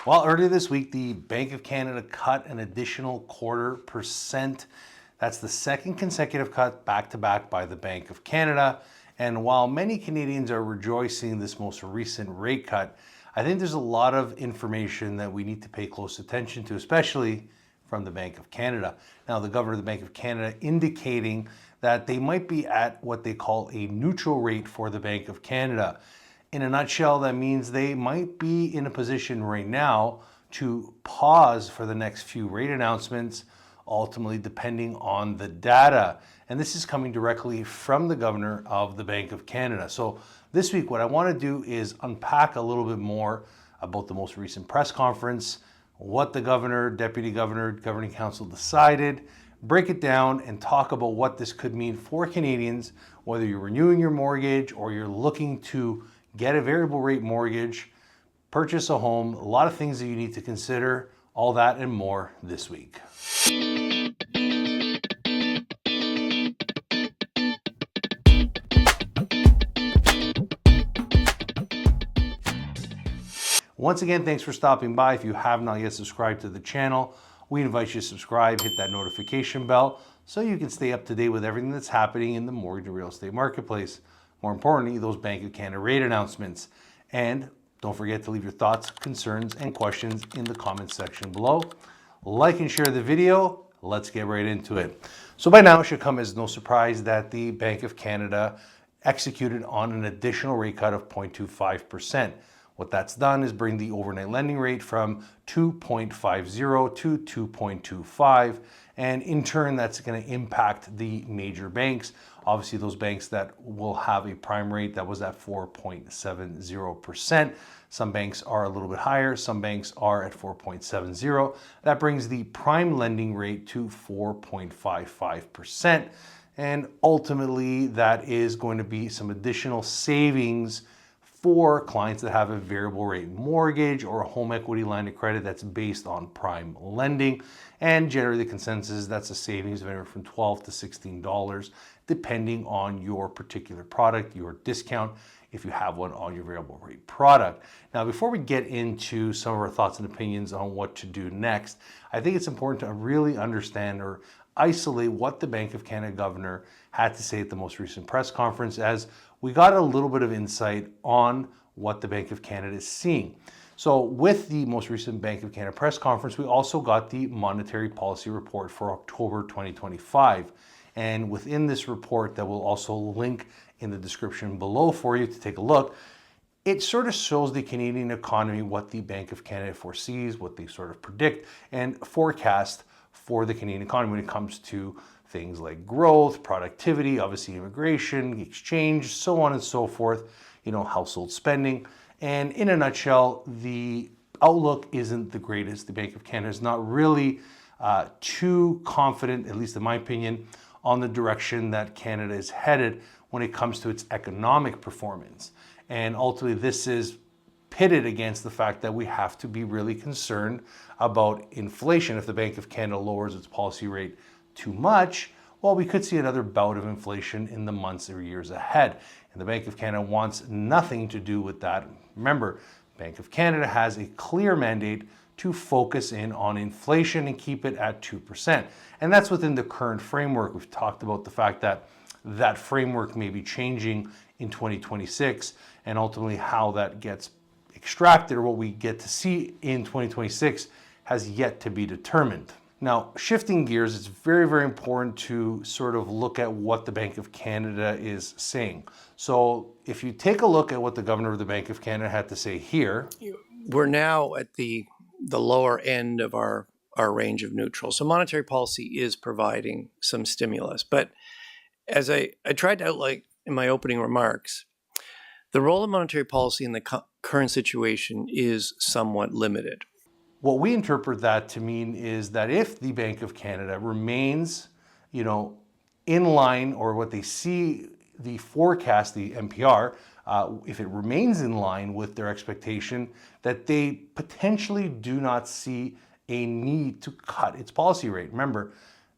Well, earlier this week, the Bank of Canada cut an additional 0.25%. That's the second consecutive cut back-to-back by the Bank of Canada. And while many Canadians are rejoicing this most recent rate cut, I think there's a lot of information that we need to pay close attention to, especially from the Bank of Canada. Now, the Governor of the Bank of Canada indicating that they might be at what they call a neutral rate for the Bank of Canada. In a nutshell, that means they might be in a position right now to pause for the next few rate announcements, ultimately depending on the data. And this is coming directly from the Governor of the Bank of Canada. So this week, what I want to do is unpack a little bit more about the most recent press conference, what the Governor, Deputy Governor, Governing Council decided, break it down and talk about what this could mean for Canadians, whether you're renewing your mortgage or you're looking to get a variable rate mortgage, purchase a home, a lot of things that you need to consider, all that and more this week. Once again, thanks for stopping by. If you have not yet subscribed to the channel, we invite you to subscribe, hit that notification bell so you can stay up to date with everything that's happening in the mortgage and real estate marketplace. More importantly, those Bank of Canada rate announcements. And don't forget to leave your thoughts, concerns, and questions in the comments section below. Like and share the video. Let's get right into it. So by now, it should come as no surprise that the Bank of Canada executed on an additional rate cut of 0.25%. What that's done is bring the overnight lending rate from 2.50 to 2.25. And in turn, that's going to impact the major banks. Obviously, those banks that will have a prime rate that was at 4.70%. Some banks are a little bit higher. Some banks are at 4.70. That brings the prime lending rate to 4.55%. And ultimately, that is going to be some additional savings for clients that have a variable rate mortgage or a home equity line of credit that's based on prime lending. And generally the consensus is that's a savings of anywhere from $12 to $16, depending on your particular product, your discount, if you have one on your variable rate product. Now, before we get into some of our thoughts and opinions on what to do next, I think it's important to really understand or isolate what the Bank of Canada Governor had to say at the most recent press conference, as we got a little bit of insight on what the Bank of Canada is seeing. So with the most recent Bank of Canada press conference, we also got the monetary policy report for October 2025. And within this report that we'll also link in the description below for you to take a look, it sort of shows the Canadian economy, what the Bank of Canada foresees, what they sort of predict and forecast for the Canadian economy when it comes to things like growth, productivity, obviously immigration, exchange, so on and so forth, household spending. And in a nutshell, the outlook isn't the greatest. The Bank of Canada is not really too confident, at least in my opinion, on the direction that Canada is headed when it comes to its economic performance. And ultimately, this is pitted against the fact that we have to be really concerned about inflation. If the Bank of Canada lowers its policy rate too much, well, we could see another bout of inflation in the months or years ahead. And the Bank of Canada wants nothing to do with that. Remember, Bank of Canada has a clear mandate to focus in on inflation and keep it at 2%. And that's within the current framework. We've talked about the fact that that framework may be changing in 2026, and ultimately how that gets extracted or what we get to see in 2026 has yet to be determined. Now, shifting gears, it's very, very important to sort of look at what the Bank of Canada is saying. So if you take a look at what the Governor of the Bank of Canada had to say here. We're now at the lower end of our range of neutral. So monetary policy is providing some stimulus. But as I tried to outline in my opening remarks, the role of monetary policy in the current situation is somewhat limited. What we interpret that to mean is that if the Bank of Canada remains, in line, or what they see, the forecast, the MPR, if it remains in line with their expectation, that they potentially do not see a need to cut its policy rate. Remember,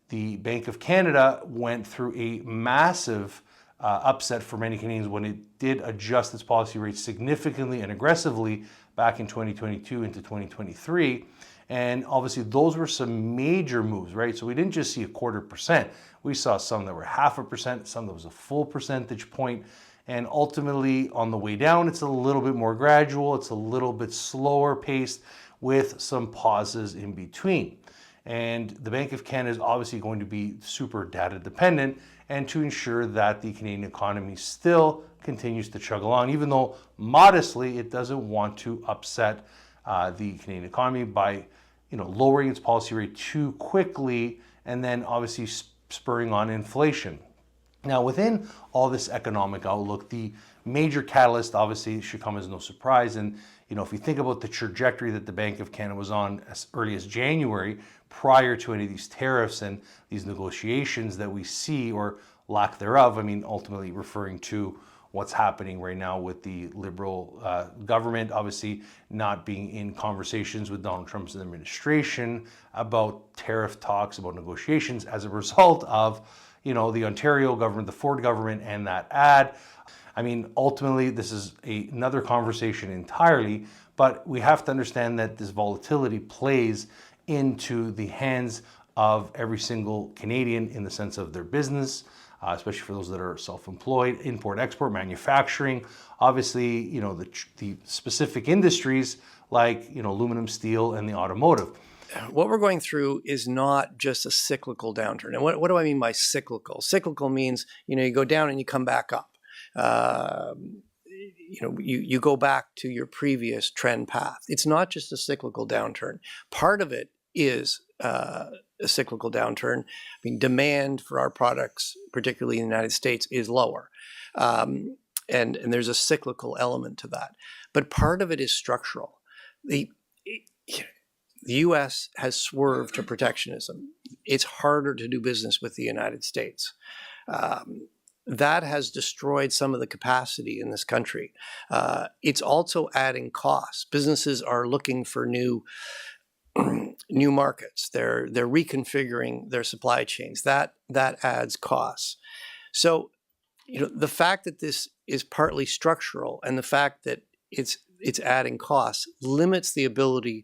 the Bank of Canada went through a massive upset for many Canadians when it did adjust its policy rate significantly and aggressively back in 2022 into 2023. And obviously those were some major moves, right? So we didn't just see a 0.25%. We saw some that were 0.5%, some that was a full percentage point. And ultimately on the way down, it's a little bit more gradual. It's a little bit slower paced with some pauses in between. And the Bank of Canada is obviously going to be super data dependent, and to ensure that the Canadian economy still continues to chug along, even though modestly it doesn't want to upset the Canadian economy by lowering its policy rate too quickly and then obviously spurring on inflation. Now, within all this economic outlook, the major catalyst obviously should come as no surprise. And if you think about the trajectory that the Bank of Canada was on as early as January, prior to any of these tariffs and these negotiations that we see, or lack thereof, ultimately referring to what's happening right now with the Liberal government, obviously not being in conversations with Donald Trump's administration about tariff talks, about negotiations as a result of, the Ontario government, the Ford government, and that ad. Ultimately, this is another conversation entirely, but we have to understand that this volatility plays into the hands of every single Canadian in the sense of their business, especially for those that are self-employed, import, export, manufacturing. Obviously, the specific industries like, aluminum, steel, and the automotive. What we're going through is not just a cyclical downturn. And what do I mean by cyclical? Cyclical means, you go down and you come back up. You go back to your previous trend path. It's not just a cyclical downturn. Part of it is a cyclical downturn. Demand for our products, particularly in the United States, is lower. And there's a cyclical element to that. But part of it is structural. The U.S. has swerved to protectionism. It's harder to do business with the United States. That has destroyed some of the capacity in this country. It's also adding costs. Businesses are looking for new markets. They're reconfiguring their supply chains. That adds costs. So, the fact that this is partly structural and the fact that it's adding costs limits the ability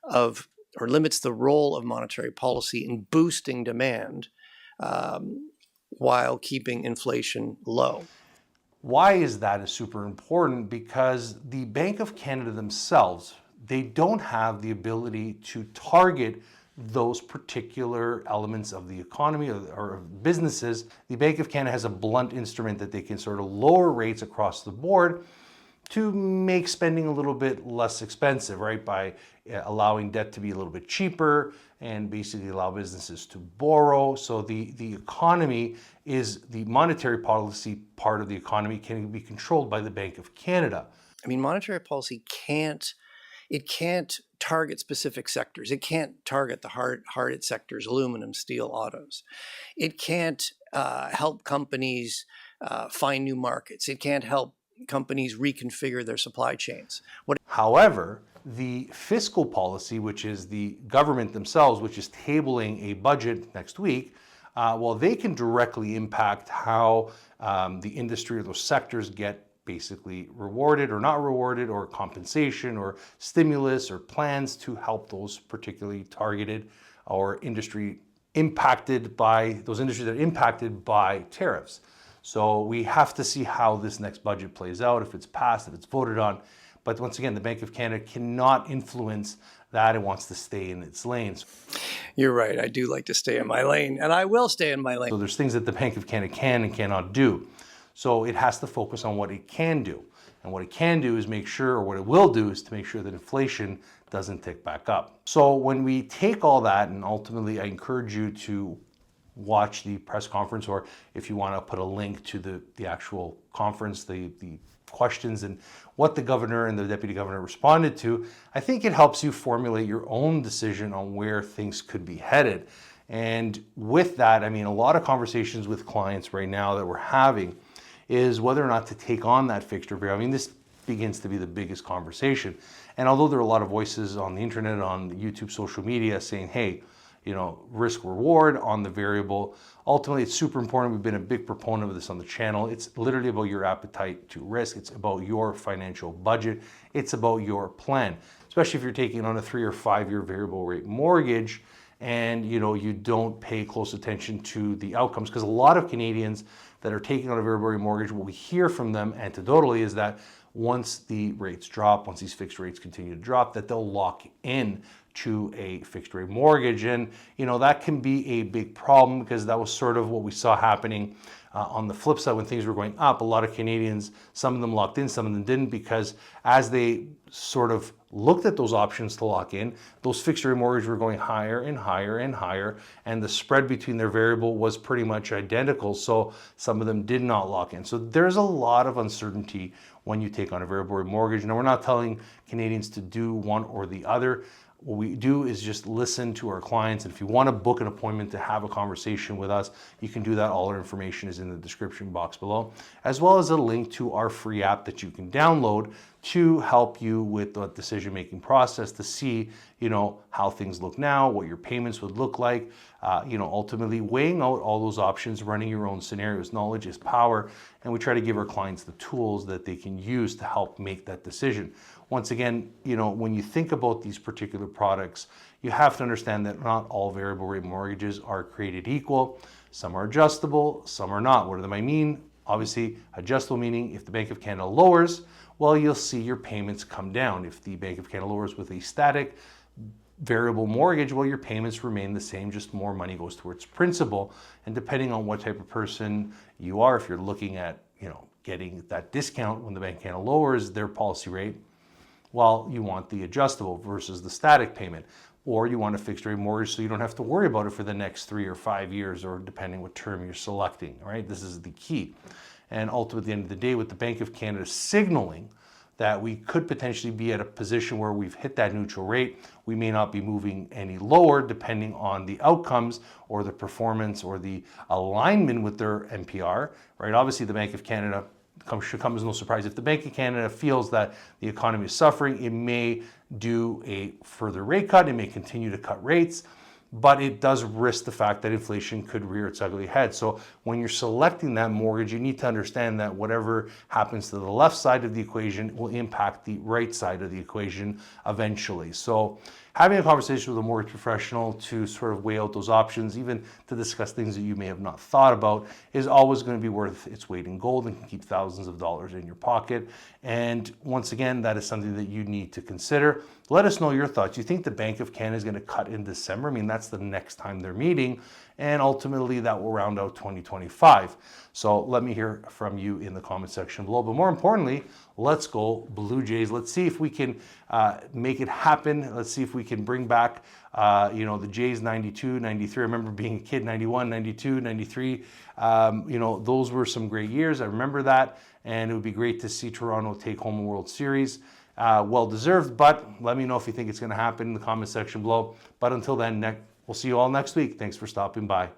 of, or limits the role of monetary policy in boosting demand while keeping inflation low. Why is that super important? Because the Bank of Canada themselves, they don't have the ability to target those particular elements of the economy or of businesses. The Bank of Canada has a blunt instrument that they can sort of lower rates across the board to make spending a little bit less expensive, right? By allowing debt to be a little bit cheaper and basically allow businesses to borrow. So the economy is, the monetary policy part of the economy can be controlled by the Bank of Canada. Monetary policy can't target specific sectors. It can't target the hard-hit sectors, aluminum, steel, autos. It can't help companies find new markets. It can't help companies reconfigure their supply chains. However, the fiscal policy, which is the government themselves, which is tabling a budget next week, they can directly impact how the industry or those sectors get basically rewarded or not rewarded, or compensation or stimulus or plans to help those particularly targeted or industry impacted by those industries that are impacted by tariffs. So we have to see how this next budget plays out, if it's passed, if it's voted on. But once again, the Bank of Canada cannot influence that. It wants to stay in its lanes. You're right. I do like to stay in my lane, and I will stay in my lane. So there's things that the Bank of Canada can and cannot do. So it has to focus on what it can do. And what it can do is make sure, or what it will do is to make sure that inflation doesn't tick back up. So when we take all that, and ultimately I encourage you to watch the press conference, or if you want to put a link to the actual conference, the questions and what the governor and the deputy governor responded to, I think it helps you formulate your own decision on where things could be headed. And with that, a lot of conversations with clients right now that we're having is whether or not to take on that fixed rate variable. This begins to be the biggest conversation. And although there are a lot of voices on the internet, on YouTube, social media saying, hey, risk reward on the variable. Ultimately, it's super important. We've been a big proponent of this on the channel. It's literally about your appetite to risk. It's about your financial budget. It's about your plan, especially if you're taking on a 3 or 5 year variable rate mortgage and you don't pay close attention to the outcomes. Because a lot of Canadians that are taking on a variable rate mortgage, what we hear from them anecdotally is that once the rates drop, once these fixed rates continue to drop, that they'll lock in to a fixed rate mortgage. And that can be a big problem, because that was sort of what we saw happening on the flip side when things were going up. A lot of Canadians, some of them locked in, some of them didn't, because as they sort of looked at those options to lock in, those fixed rate mortgages were going higher and higher and higher, and the spread between their variable was pretty much identical. So some of them did not lock in. So there's a lot of uncertainty when you take on a variable rate mortgage. Now, we're not telling Canadians to do one or the other. What we do is just listen to our clients. And if you want to book an appointment to have a conversation with us, you can do that. All our information is in the description box below, as well as a link to our free app that you can download to help you with the decision-making process to see, how things look now, what your payments would look like, ultimately weighing out all those options, running your own scenarios. Knowledge is power, and we try to give our clients the tools that they can use to help make that decision. Once again, when you think about these particular products, you have to understand that not all variable rate mortgages are created equal. Some are adjustable, some are not. What do I mean? Obviously, adjustable meaning if the Bank of Canada lowers, well, you'll see your payments come down. If the Bank of Canada lowers with a static variable mortgage, well, your payments remain the same, just more money goes towards principal. And depending on what type of person you are, if you're looking at, getting that discount when the Bank of Canada lowers their policy rate, well, you want the adjustable versus the static payment. Or you want a fixed rate mortgage so you don't have to worry about it for the next 3 or 5 years, or depending what term you're selecting, right? This is the key. And ultimately, at the end of the day, with the Bank of Canada signaling that we could potentially be at a position where we've hit that neutral rate, we may not be moving any lower depending on the outcomes or the performance or the alignment with their NPR, right? Obviously, the Bank of Canada should come as no surprise. If the Bank of Canada feels that the economy is suffering, it may do a further rate cut. It may continue to cut rates, but it does risk the fact that inflation could rear its ugly head. So when you're selecting that mortgage, you need to understand that whatever happens to the left side of the equation will impact the right side of the equation eventually. So having a conversation with a mortgage professional to sort of weigh out those options, even to discuss things that you may have not thought about, is always going to be worth its weight in gold and can keep thousands of dollars in your pocket. And once again, that is something that you need to consider. Let us know your thoughts. You think the Bank of Canada is going to cut in December? I mean, that's the next time they're meeting, and ultimately that will round out 2025. So let me hear from you in the comment section below. But more importantly, let's go Blue Jays. Let's see if we can make it happen. Let's see if we can bring back, the Jays 92, 93. I remember being a kid, 91, 92, 93. Those were some great years. I remember that. And it would be great to see Toronto take home a World Series. Well deserved, but let me know if you think it's going to happen in the comment section below. But until then, we'll see you all next week. Thanks for stopping by.